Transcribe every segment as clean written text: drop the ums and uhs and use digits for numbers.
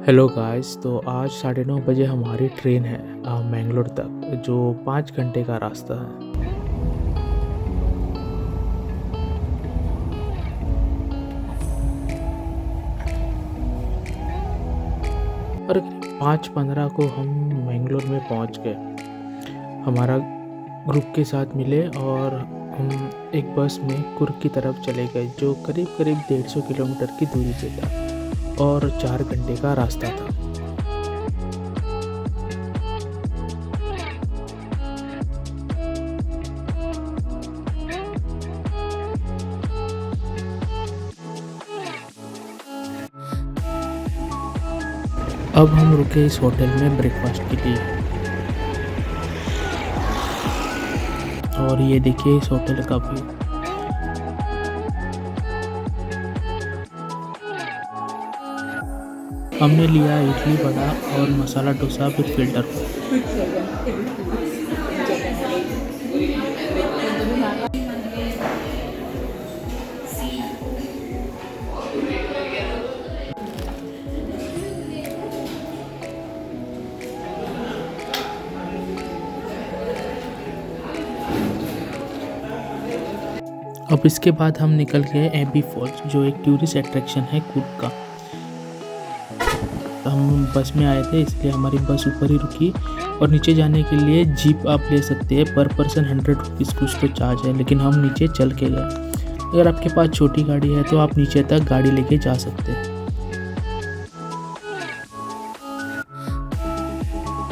Hello guys. तो आज 9:30 बजे हमारी ट्रेन है मैंगलोर तक, जो 5 घंटे का रास्ता है। और 5:15 को हम मैंगलोर में पहुंच गए। हमारा ग्रुप के साथ मिले और हम एक बस में कुर्ग की तरफ चले गए, जो करीब करीब 150 किलोमीटर की दूरी पे था और 4 घंटे का रास्ता था। अब हम रुके इस होटल में ब्रेकफास्ट के लिए, और ये देखिए इस होटल का व्यू। हमने लिया इडली वड़ा और मसाला डोसा विद फिल्टर। अब इसके बाद हम निकल गए एबी फॉल्स, जो एक टूरिस्ट अट्रैक्शन है कुर्ग का। हम बस में आए थे, इसलिए हमारी बस ऊपर ही रुकी, और नीचे जाने के लिए जीप आप ले सकते हैं। पर पर्सन 100 रुपीज़ कुछ तो चार्ज है, लेकिन हम नीचे चल के गए। अगर आपके पास छोटी गाड़ी है तो आप नीचे तक गाड़ी लेके जा सकते हैं।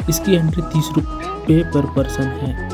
इसकी एंट्री 30 रुपये पर पर्सन है।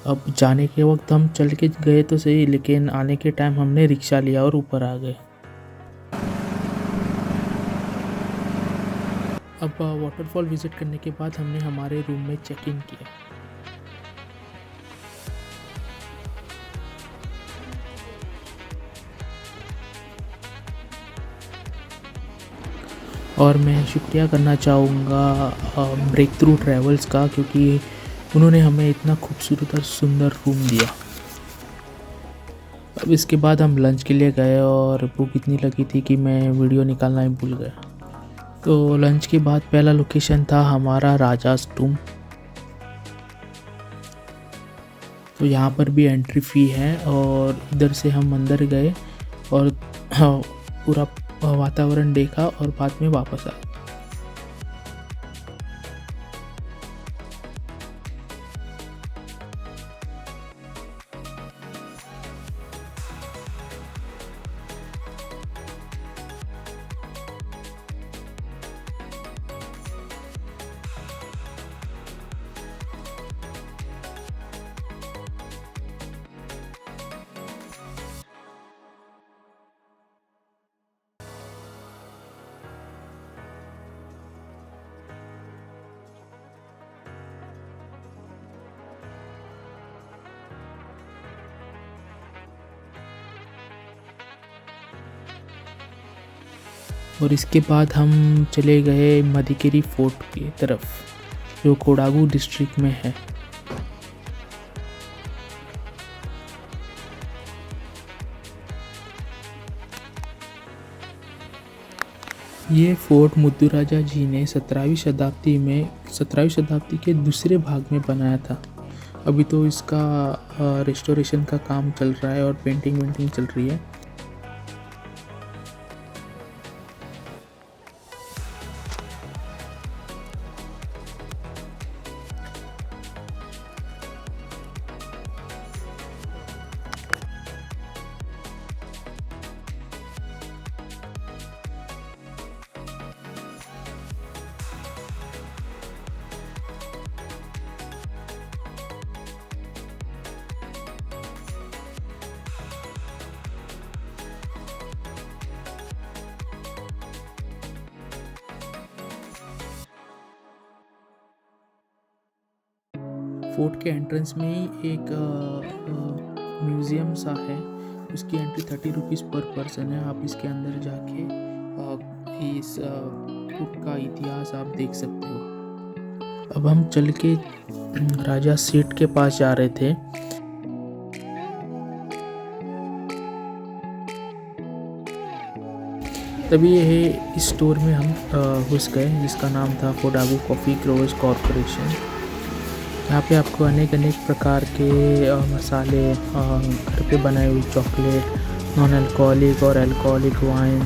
अब जाने के वक्त हम चल के गए तो सही, लेकिन आने के टाइम हमने रिक्शा लिया और ऊपर आ गए। अब वाटरफॉल विज़िट करने के बाद हमने हमारे रूम में चेक इन किया। और मैं शुक्रिया करना चाहूँगा ब्रेक थ्रू ट्रैवल्स का, क्योंकि उन्होंने हमें इतना खूबसूरत और सुंदर रूम दिया। अब इसके बाद हम लंच के लिए गए, और भूख इतनी लगी थी कि मैं वीडियो निकालना ही भूल गया। तो लंच के बाद पहला लोकेशन था हमारा राजास टूम। तो यहाँ पर भी एंट्री फ़ी है, और इधर से हम अंदर गए और पूरा वातावरण देखा और बाद में वापस आए। और इसके बाद हम चले गए मदिकेरी फोर्ट की तरफ, जो कोडागू डिस्ट्रिक्ट में है। ये फोर्ट मुद्दुराजा जी ने 17वीं शताब्दी के दूसरे भाग में बनाया था। अभी तो इसका रिस्टोरेशन का काम चल रहा है और पेंटिंग वेंटिंग चल रही है। फोर्ट के एंट्रेंस में ही एक म्यूज़ियम सा है। उसकी एंट्री 30 रुपीज़ पर पर्सन है। आप इसके अंदर जाके इस फोर्ट का इतिहास आप देख सकते हो। अब हम चल के राजा सेठ के पास जा रहे थे। तभी यह इस स्टोर में हम घुस गए जिसका नाम था कोडागू कॉफ़ी ग्रोवर्स कॉरपोरेशन। यहाँ पे आपको अनेक प्रकार के मसाले, घर पे बनाए हुए चॉकलेट, नॉन अल्कोहलिक और अल्कोहलिक वाइन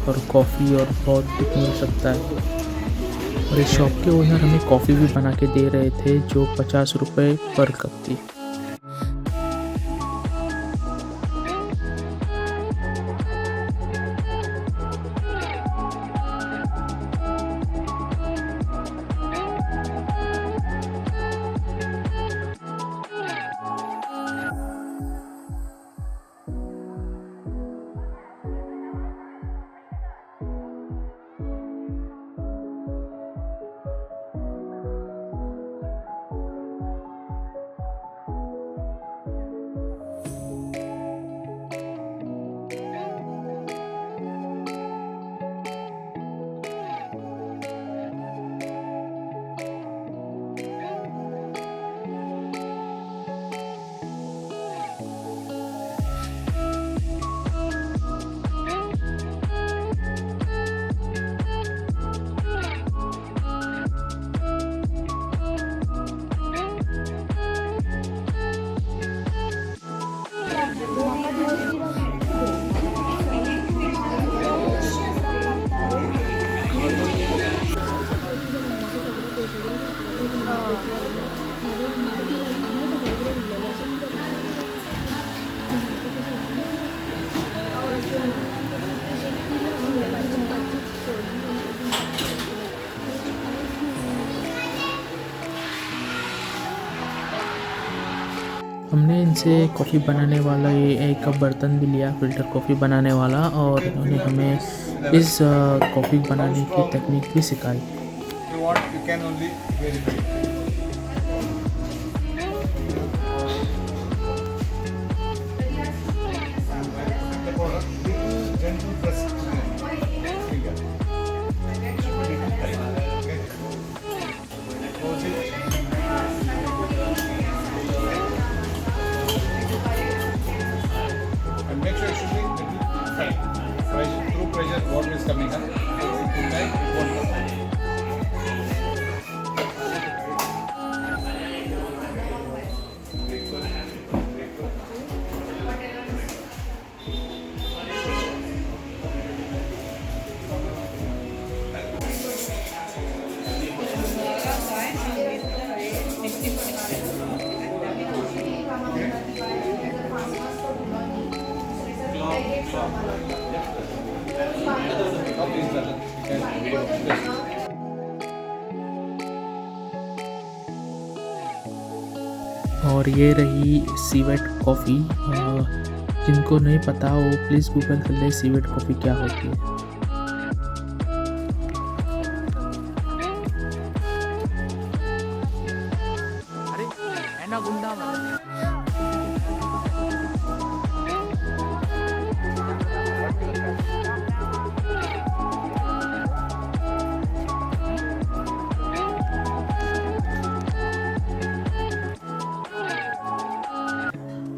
और कॉफ़ी और बहुत कुछ मिल सकता है। और इस शॉप के ओनर हमें कॉफ़ी भी बना के दे रहे थे जो 50 रुपये पर कप थी। हमने इनसे कॉफ़ी बनाने वाला ये एक बर्तन भी लिया, फ़िल्टर कॉफ़ी बनाने वाला, और इन्होंने हमें इस कॉफ़ी बनाने की तकनीक भी सिखाई। Water is coming up. It won't come. और ये रही सीवेट कॉफ़ी। जिनको नहीं पता वो प्लीज़ गूगल कर ले सीवेट कॉफ़ी क्या होती है।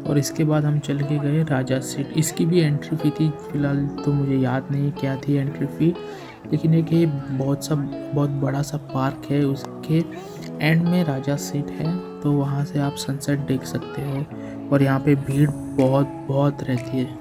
और इसके बाद हम चल के गए राजा सीट। इसकी भी एंट्री फ़ी थी, फ़िलहाल तो मुझे याद नहीं क्या थी एंट्री फ़ी, लेकिन एक ये बहुत बड़ा सा पार्क है, उसके एंड में राजा सीट है, तो वहाँ से आप सनसेट देख सकते हो और यहाँ पे भीड़ बहुत रहती है।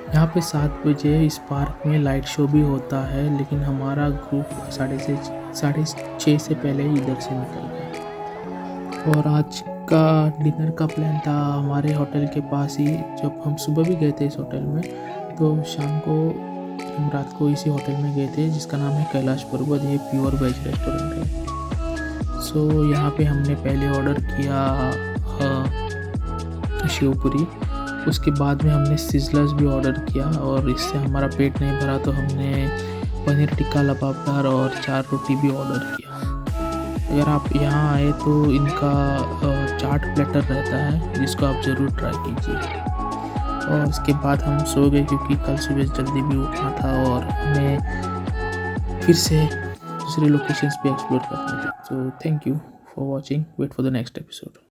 यहाँ पे 7 बजे इस पार्क में लाइट शो भी होता है, लेकिन हमारा ग्रुप 6:30 से पहले ही इधर से निकल गया। और आज का डिनर का प्लान था हमारे होटल के पास ही। जब हम सुबह भी गए थे इस होटल में, तो शाम को हम रात को इसी होटल में गए थे, जिसका नाम है कैलाश पर्वत। ये प्योर वेज रेस्टोरेंट है। सो यहाँ पे हमने पहले ऑर्डर किया शिवपुरी, उसके बाद में हमने सिजलर्स भी ऑर्डर किया, और इससे हमारा पेट नहीं भरा तो हमने पनीर टिक्का लबाबदार और 4 रोटी भी ऑर्डर किया। अगर आप यहाँ आए तो इनका चाट प्लेटर रहता है, जिसको आप ज़रूर ट्राई कीजिए। और उसके बाद हम सो गए, क्योंकि कल सुबह जल्दी भी उठना था और हमें फिर से दूसरे लोकेशंस पे एक्सप्लोर करने थे। So thank you for watching, wait for the next episode.